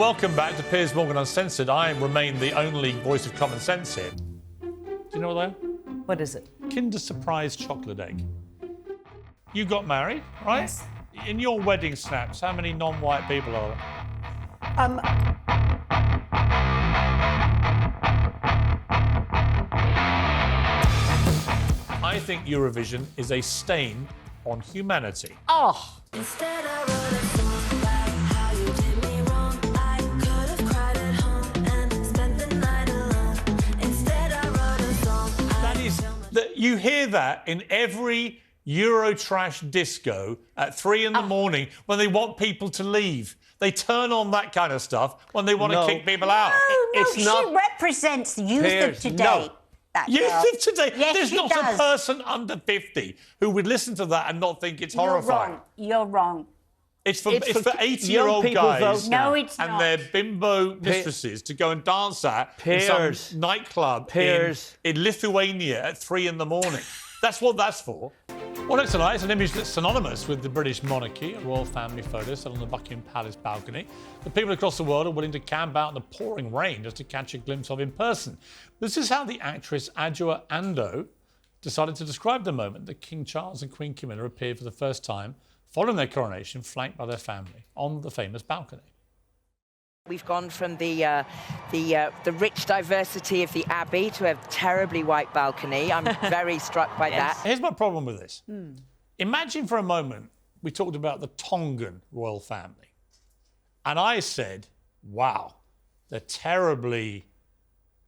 welcome back to Piers Morgan Uncensored. I remain the only voice of common sense here. Do you know what they are? What is it? Kinder Surprise chocolate egg. You got married, right? Yes. In your wedding snaps, how many non-white people are there? I think Eurovision is a stain on humanity. Oh. Instead I wrote a song about how you did me wrong. I could have cried at home and spent the night alone. Instead I wrote a song. That is, that you hear that in every Eurotrash disco at 3 in the morning when they want people to leave. They turn on that kind of stuff when they want to kick people out. She represents the youth of today. No. That Youth girl. of today. Yes, There's she not does. a person under 50 who would listen to that and not think it's horrifying. You're wrong. It's for 80-year-old young people guys vote No, it's and not. their bimbo mistresses to go and dance at in Piers. some nightclub Piers. in Lithuania at 3 in the morning. That's what that's for. Well, next tonight is an image that's synonymous with the British monarchy, a royal family photo set on the Buckingham Palace balcony. The people across the world are willing to camp out in the pouring rain just to catch a glimpse of in person. This is how the actress Adjoa Andoh decided to describe the moment that King Charles and Queen Camilla appeared for the first time following their coronation, flanked by their family, on the famous balcony. We've gone from the rich diversity of the Abbey to a terribly white balcony. I'm very struck by that. Here's my problem with this. Imagine for a moment we talked about the Tongan royal family. And I said, wow, they're terribly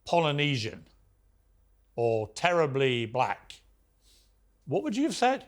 Polynesian or terribly black. What would you have said?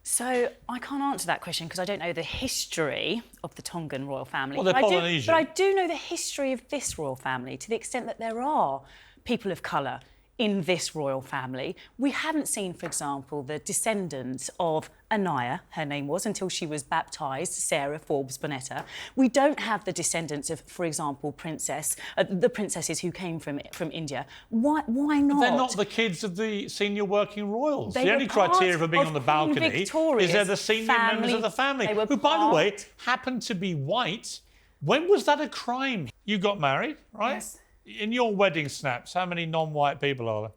So I can't answer that question because I don't know the history of the Tongan royal family. Well, they're Polynesian. But I do know the history of this royal family to the extent that there are people of colour in this royal family. We haven't seen, for example, the descendants of Anaya, her name was, until she was baptised, Sarah Forbes Bonetta. We don't have the descendants of, for example, the princesses who came from India. Why not? They're not the kids of the senior working royals. They the were only part criteria for being of on the Queen balcony Victoria's is they're the senior members of the family, They were who, by the way, part- happened to be white. When was that a crime? You got married, right? Yes. In your wedding snaps, how many non-white people are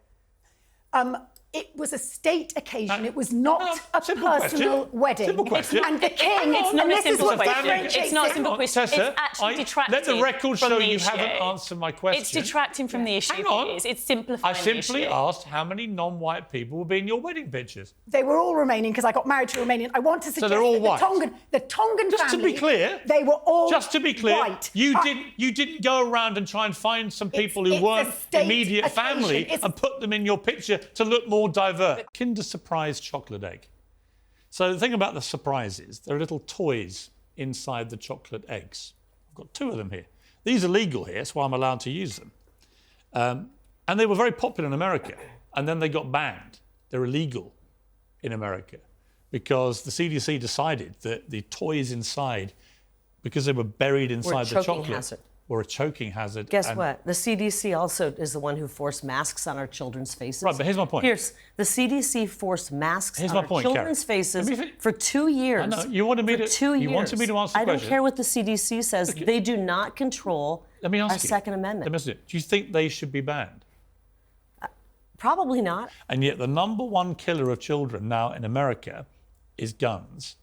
there? It was a state occasion. No, it was not no, a simple personal question. wedding. Simple question. And the king, It's not and a this is simple what question. differentiates It's not a it. simple question. Tessa, It's actually detracting let the record from show the you issue. haven't answered my question. It's detracting from the issue. Hang on. It is. It's simplifying I simply the issue. asked how many non-white people will be in your wedding pictures. They were all Romanian because I got married to a Romanian. I want to suggest they're all that white? the Tongan Just to family, be clear, they were all Just to be clear, white. you didn't go around and try and find some people who it's a weren't state immediate occasion. family It's- and put them in your picture to look more diverse. Kinder Surprise chocolate egg. So the thing about the surprise is there are little toys inside the chocolate eggs. I've got 2 of them here. These are legal here, that's why I'm allowed to use them. And they were very popular in America, and then they got banned. They're illegal in America because the CDC decided that the toys inside, because they were buried inside the choking chocolate, hazard. were a choking hazard. Guess and- what? The CDC also is the one who forced masks on our children's faces. Right, but here's my point. Pierce, the CDC forced masks Here's on my our point, children's Karen. faces Let me fin- for 2 years. I know, you wanted me for to- 2 you years. wanted me to answer the I don't question. care what the CDC says. Okay. They do not control Let me ask our you. Second Amendment. Let me ask you, do you think they should be banned? Probably not. And yet the number one killer of children now in America is guns.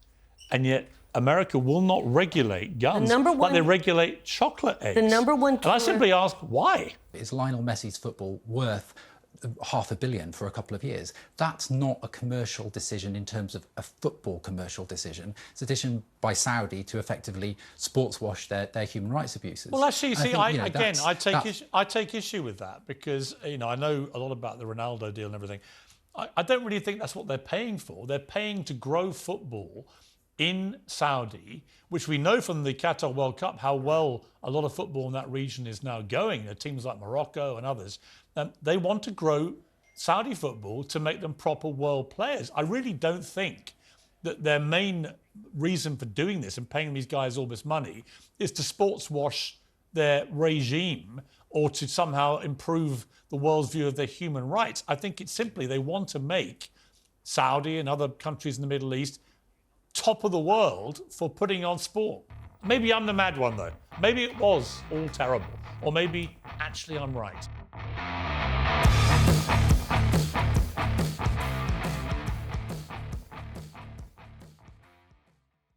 And yet America will not regulate guns number like one- they regulate chocolate eggs. The number one And I killer- simply ask, why? Is Lionel Messi's football worth $500 million for a couple of years? That's not a commercial decision in terms of a football commercial decision. It's a decision by Saudi to effectively sports wash their human rights abuses. Well, actually, And see, think, you know, I take issue with that because, you know, I know a lot about the Ronaldo deal and everything. I don't really think that's what they're paying for. They're paying to grow football in Saudi, which we know from the Qatar World Cup how well a lot of football in that region is now going. There are teams like Morocco and others. They want to grow Saudi football to make them proper world players. I really don't think that their main reason for doing this and paying these guys all this money is to sports wash their regime or to somehow improve the world's view of their human rights. I think it's simply they want to make Saudi and other countries in the Middle East top of the world for putting on sport. Maybe I'm the mad one, though. Maybe it was all terrible, or maybe actually I'm right.